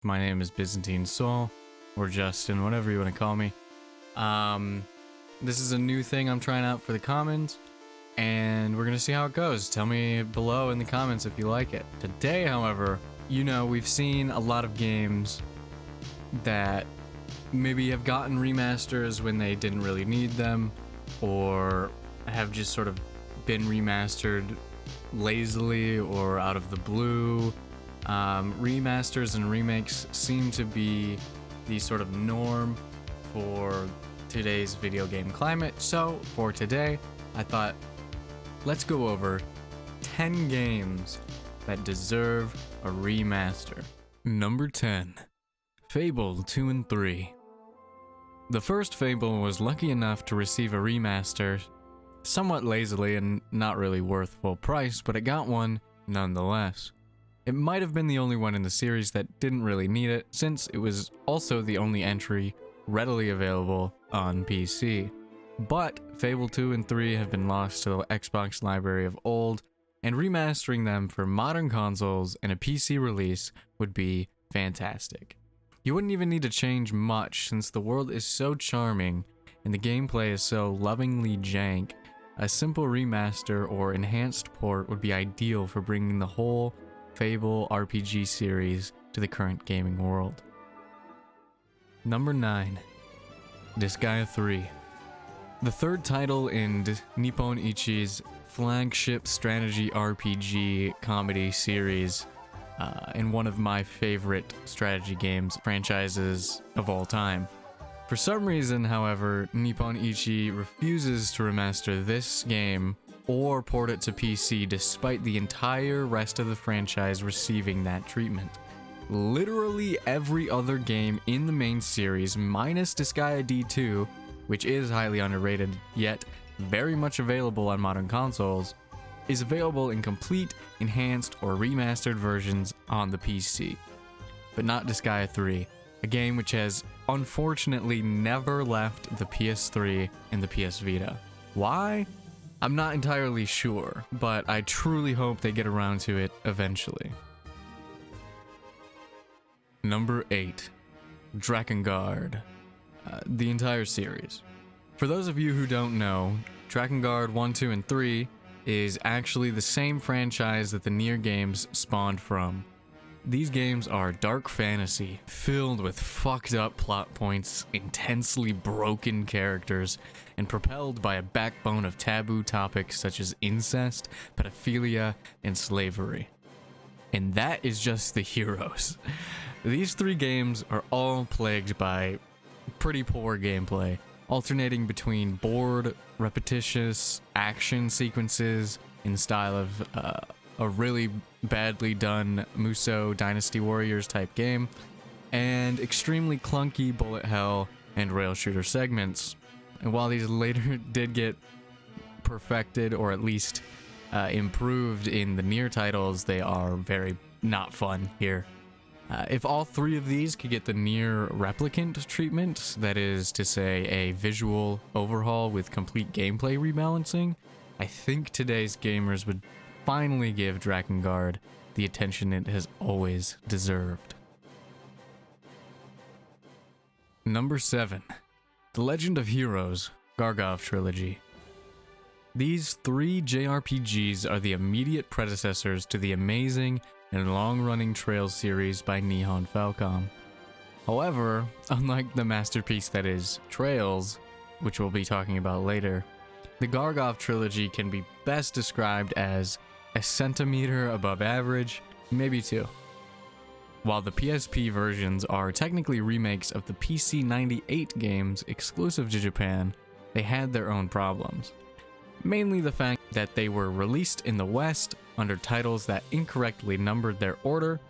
My name is Byzantine Soul, or Justin, whatever you want to call me. This is a new thing I'm trying out for the Commons, and we're going to see how it goes. Tell me below in the comments if you like it. Today, however, we've seen a lot of games that maybe have gotten remasters when they didn't really need them, or have just sort of been remastered lazily or out of the blue. Remasters and remakes seem to be the sort of norm for today's video game climate. So for today, I thought let's go over 10 games that deserve a remaster. Number 10, Fable 2 and 3. The first Fable was lucky enough to receive a remaster, somewhat lazily and not really worth full price, but it got one nonetheless. It might have been the only one in the series that didn't really need it, since it was also the only entry readily available on PC. But Fable 2 and 3 have been lost to the Xbox library of old, and remastering them for modern consoles and a PC release would be fantastic. You wouldn't even need to change much, since the world is so charming and the gameplay is so lovingly jank. A simple remaster or enhanced port would be ideal for bringing the whole Fable RPG series to the current gaming world. Number 9, Disgaea 3. The third title in Nippon Ichi's flagship strategy RPG comedy series, and one of my favorite strategy games franchises of all time. For some reason, however, Nippon Ichi refuses to remaster this game or port it to PC despite the entire rest of the franchise receiving that treatment. Literally every other game in the main series, minus Disgaea D2, which is highly underrated, yet very much available on modern consoles, is available in complete, enhanced, or remastered versions on the PC. But not Disgaea 3, a game which has unfortunately never left the PS3 and the PS Vita. Why? I'm not entirely sure, but I truly hope they get around to it eventually. Number 8, Drakengard. The entire series. For those of you who don't know, Drakengard 1, 2, and 3 is actually the same franchise that the Nier games spawned from. These games are dark fantasy, filled with fucked up plot points, intensely broken characters, and propelled by a backbone of taboo topics such as incest, pedophilia, and slavery. And that is just the heroes. These 3 games are all plagued by pretty poor gameplay, alternating between bored, repetitious action sequences in the style of a really badly done Musou Dynasty Warriors type game, and extremely clunky bullet hell and rail shooter segments. And while these later did get perfected or at least improved in the Nier titles, they are very not fun here. If all 3 of these could get the Nier replicant treatment, that is to say a visual overhaul with complete gameplay rebalancing, I think today's gamers would finally give Drakengard the attention it has always deserved. Number 7, The Legend of Heroes, Gargov Trilogy. These 3 JRPGs are the immediate predecessors to the amazing and long-running Trails series by Nihon Falcom. However, unlike the masterpiece that is Trails, which we'll be talking about later, the Gargov trilogy can be best described as a centimeter above average, maybe 2. While the PSP versions are technically remakes of the PC 98 games exclusive to Japan, they had their own problems. Mainly the fact that they were released in the West under titles that incorrectly numbered their order,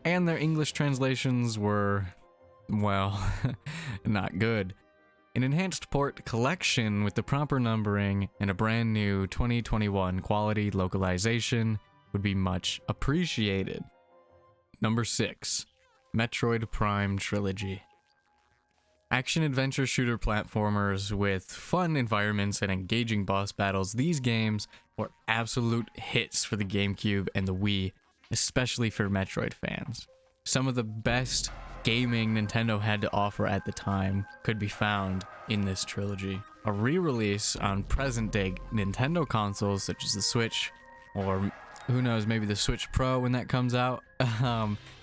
and their English translations were, well, not good. An enhanced port collection with the proper numbering and a brand new 2021 quality localization would be much appreciated. Number 6, Metroid Prime Trilogy. Action-adventure shooter platformers with fun environments and engaging boss battles, these games were absolute hits for the GameCube and the Wii, especially for Metroid fans. some of the best gaming Nintendo had to offer at the time could be found in this trilogy. A re-release on present-day Nintendo consoles such as the Switch, or who knows, maybe the Switch Pro when that comes out,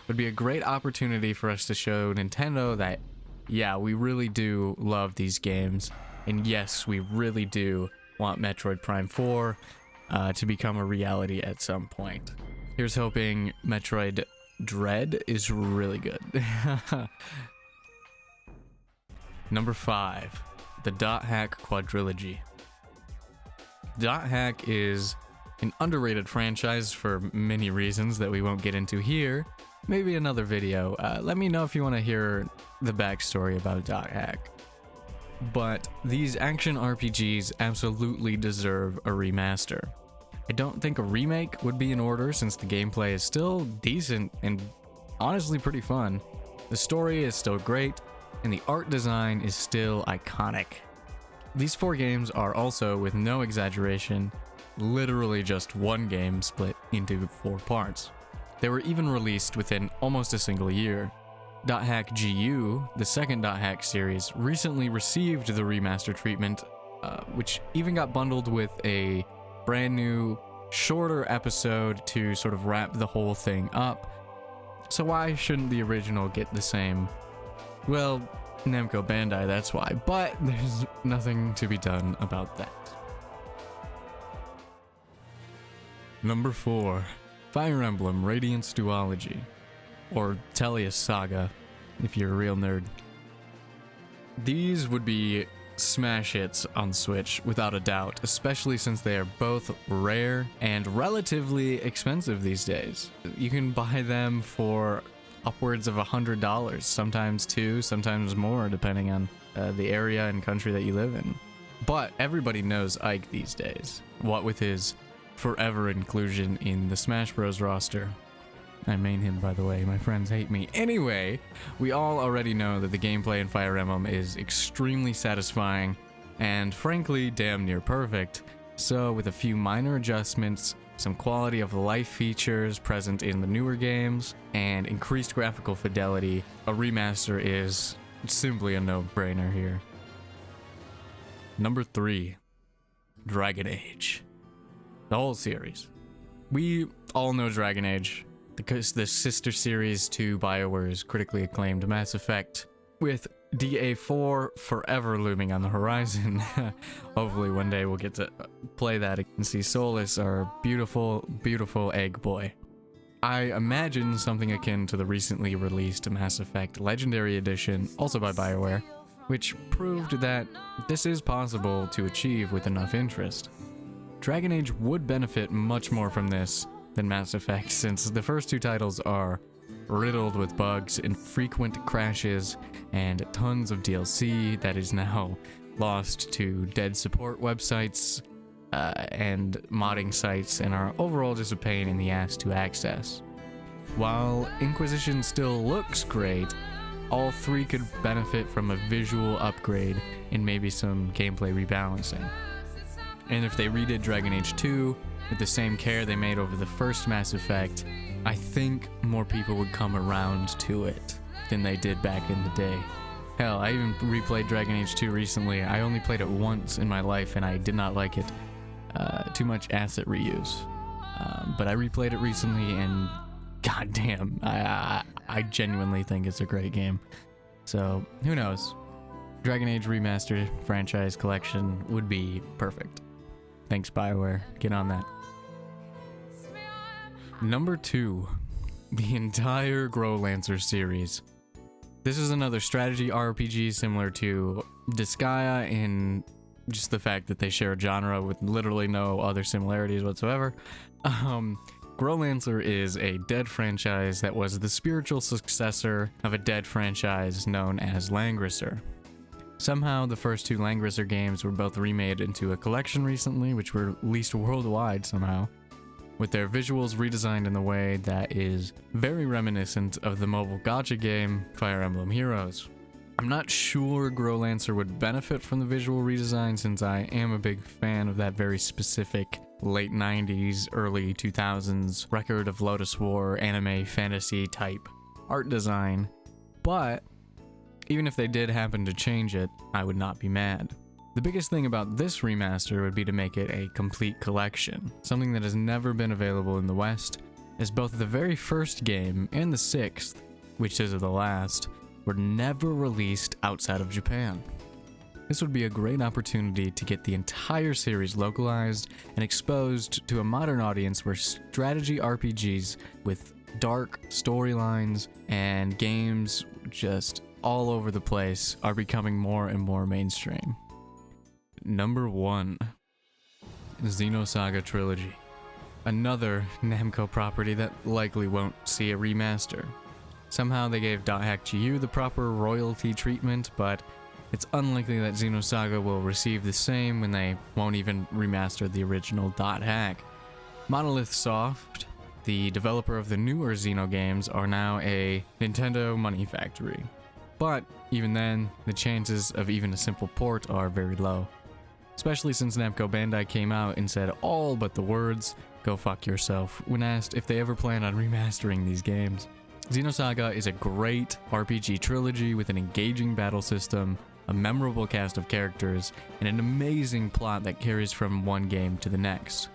would be a great opportunity for us to show Nintendo that, yeah, we really do love these games, and yes, we really do want Metroid Prime 4 to become a reality at some point. Here's hoping Metroid Dread is really good. Number 5, the Dot Hack Quadrilogy. Dot Hack is an underrated franchise for many reasons that we won't get into here. Maybe another video. Let me know if you want to hear the backstory about Dot Hack. But these action RPGs absolutely deserve a remaster. I don't think a remake would be in order since the gameplay is still decent and honestly pretty fun. The story is still great, and the art design is still iconic. These 4 games are also, with no exaggeration, literally just one game split into 4 parts. They were even released within almost a single year. Dot Hack GU, the second Dot Hack series, recently received the remaster treatment, which even got bundled with a brand new, shorter episode to sort of wrap the whole thing up. So why shouldn't the original get the same? Well, Namco Bandai, that's why, but there's nothing to be done about that. Number 4, Fire Emblem Radiance Duology, or Tellius Saga, if you're a real nerd. These would be smash hits on Switch without a doubt, especially since they are both rare and relatively expensive these days. You can buy them for upwards of $100, sometimes 2, sometimes more, depending on the area and country that you live in. But everybody knows Ike these days, what with his forever inclusion in the Smash Bros. Roster. I main him, by the way. My friends hate me. Anyway, we all already know that the gameplay in Fire Emblem is extremely satisfying and frankly damn near perfect. So with a few minor adjustments, some quality of life features present in the newer games, and increased graphical fidelity, a remaster is simply a no-brainer here. Number 3, Dragon Age. The whole series. We all know Dragon Age, because the sister series to BioWare's critically acclaimed Mass Effect, with DA4 forever looming on the horizon. Hopefully one day we'll get to play that and see Solus, our beautiful, beautiful egg boy. I imagine something akin to the recently released Mass Effect Legendary Edition, also by BioWare, which proved that this is possible to achieve with enough interest. Dragon Age would benefit much more from this than Mass Effect, since the first 2 titles are riddled with bugs and frequent crashes and tons of DLC that is now lost to dead support websites and modding sites and are overall just a pain in the ass to access. While Inquisition still looks great, all 3 could benefit from a visual upgrade and maybe some gameplay rebalancing. And if they redid Dragon Age 2 with the same care they made over the first Mass Effect, I think more people would come around to it than they did back in the day. Hell, I even replayed Dragon Age 2 recently. I only played it once in my life and I did not like it. Too much asset reuse. But I replayed it recently and goddamn, I genuinely think it's a great game. So, who knows? Dragon Age Remaster franchise collection would be perfect. Thanks, BioWare. Get on that. Number 2, the entire Growlancer series. This is another strategy RPG similar to Disgaea in just the fact that they share a genre with literally no other similarities whatsoever. Growlancer is a dead franchise that was the spiritual successor of a dead franchise known as Langrisser. Somehow, the first 2 Langrisser games were both remade into a collection recently, which were released worldwide somehow, with their visuals redesigned in a way that is very reminiscent of the mobile gacha game Fire Emblem Heroes. I'm not sure Growlancer would benefit from the visual redesign since I am a big fan of that very specific late 90s, early 2000s record of Lotus War anime fantasy type art design, but even if they did happen to change it, I would not be mad. The biggest thing about this remaster would be to make it a complete collection, something that has never been available in the West, as both the very first game and the sixth, which is the last, were never released outside of Japan. This would be a great opportunity to get the entire series localized and exposed to a modern audience where strategy RPGs with dark storylines and games just all over the place are becoming more and more mainstream. Number 1. Xenosaga Trilogy. Another Namco property that likely won't see a remaster. Somehow they gave .hack GU the proper royalty treatment, but it's unlikely that Xenosaga will receive the same when they won't even remaster the original .hack. Monolith Soft, the developer of the newer Xeno games, are now a Nintendo money factory. But even then, the chances of even a simple port are very low. Especially since Namco Bandai came out and said all but the words, "Go fuck yourself," when asked if they ever plan on remastering these games. Xenosaga is a great RPG trilogy with an engaging battle system, a memorable cast of characters, and an amazing plot that carries from one game to the next.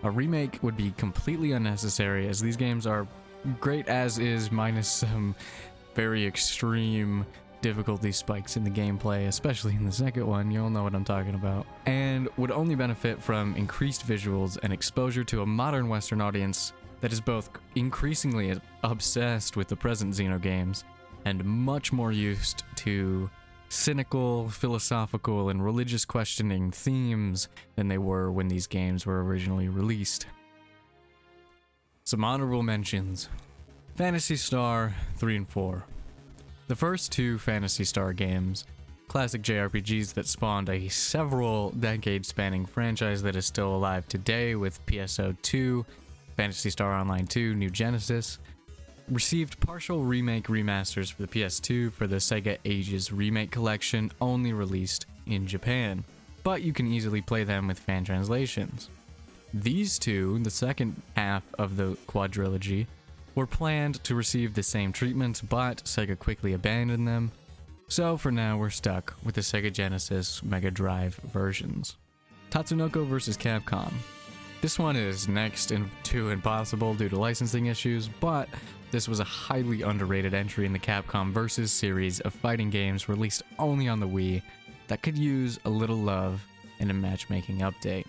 A remake would be completely unnecessary, as these games are great as is, minus some very extreme difficulty spikes in the gameplay, especially in the second one. You'll know what I'm talking about. And would only benefit from increased visuals and exposure to a modern Western audience that is both increasingly obsessed with the present Xeno games and much more used to cynical, philosophical, and religious questioning themes than they were when these games were originally released. Some honorable mentions. Phantasy Star 3 and 4. The first two Phantasy Star games, classic JRPGs that spawned a several decade-spanning franchise that is still alive today with PSO 2, Phantasy Star Online 2, New Genesis, received partial remake remasters for the PS2 for the Sega Ages Remake Collection, only released in Japan, but you can easily play them with fan translations. These two, the second half of the quadrilogy, were planned to receive the same treatment, but Sega quickly abandoned them, so for now we're stuck with the Sega Genesis Mega Drive versions. Tatsunoko vs. Capcom. This one is next to impossible due to licensing issues, but this was a highly underrated entry in the Capcom Versus series of fighting games released only on the Wii that could use a little love and a matchmaking update.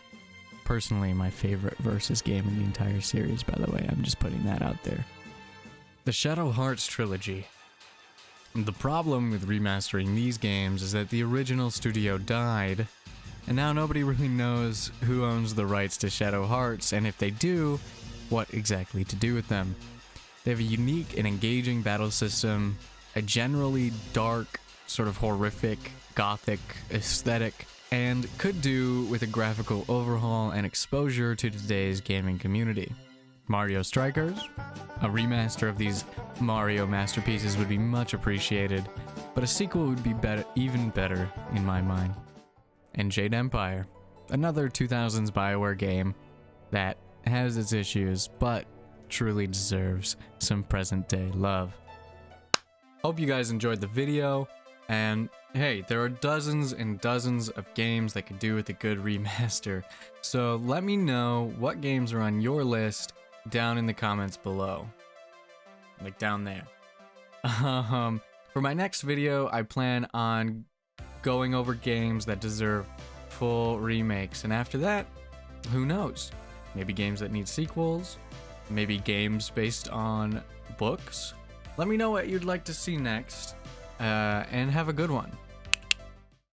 Personally, my favorite Versus game in the entire series, by the way. I'm just putting that out there. The Shadow Hearts Trilogy. The problem with remastering these games is that the original studio died, and now nobody really knows who owns the rights to Shadow Hearts, and if they do, what exactly to do with them. They have a unique and engaging battle system, a generally dark, sort of horrific, gothic aesthetic, and could do with a graphical overhaul and exposure to today's gaming community. Mario Strikers? A remaster of these Mario masterpieces would be much appreciated, but a sequel would be even better in my mind. And Jade Empire, another 2000s BioWare game that has its issues, but truly deserves some present-day love. Hope you guys enjoyed the video, and hey, there are dozens and dozens of games that could do with a good remaster, so let me know what games are on your list down in the comments below. Like down there. For my next video, I plan on going over games that deserve full remakes, and after that, who knows? Maybe games that need sequels, maybe games based on books. Let me know what you'd like to see next, and have a good one.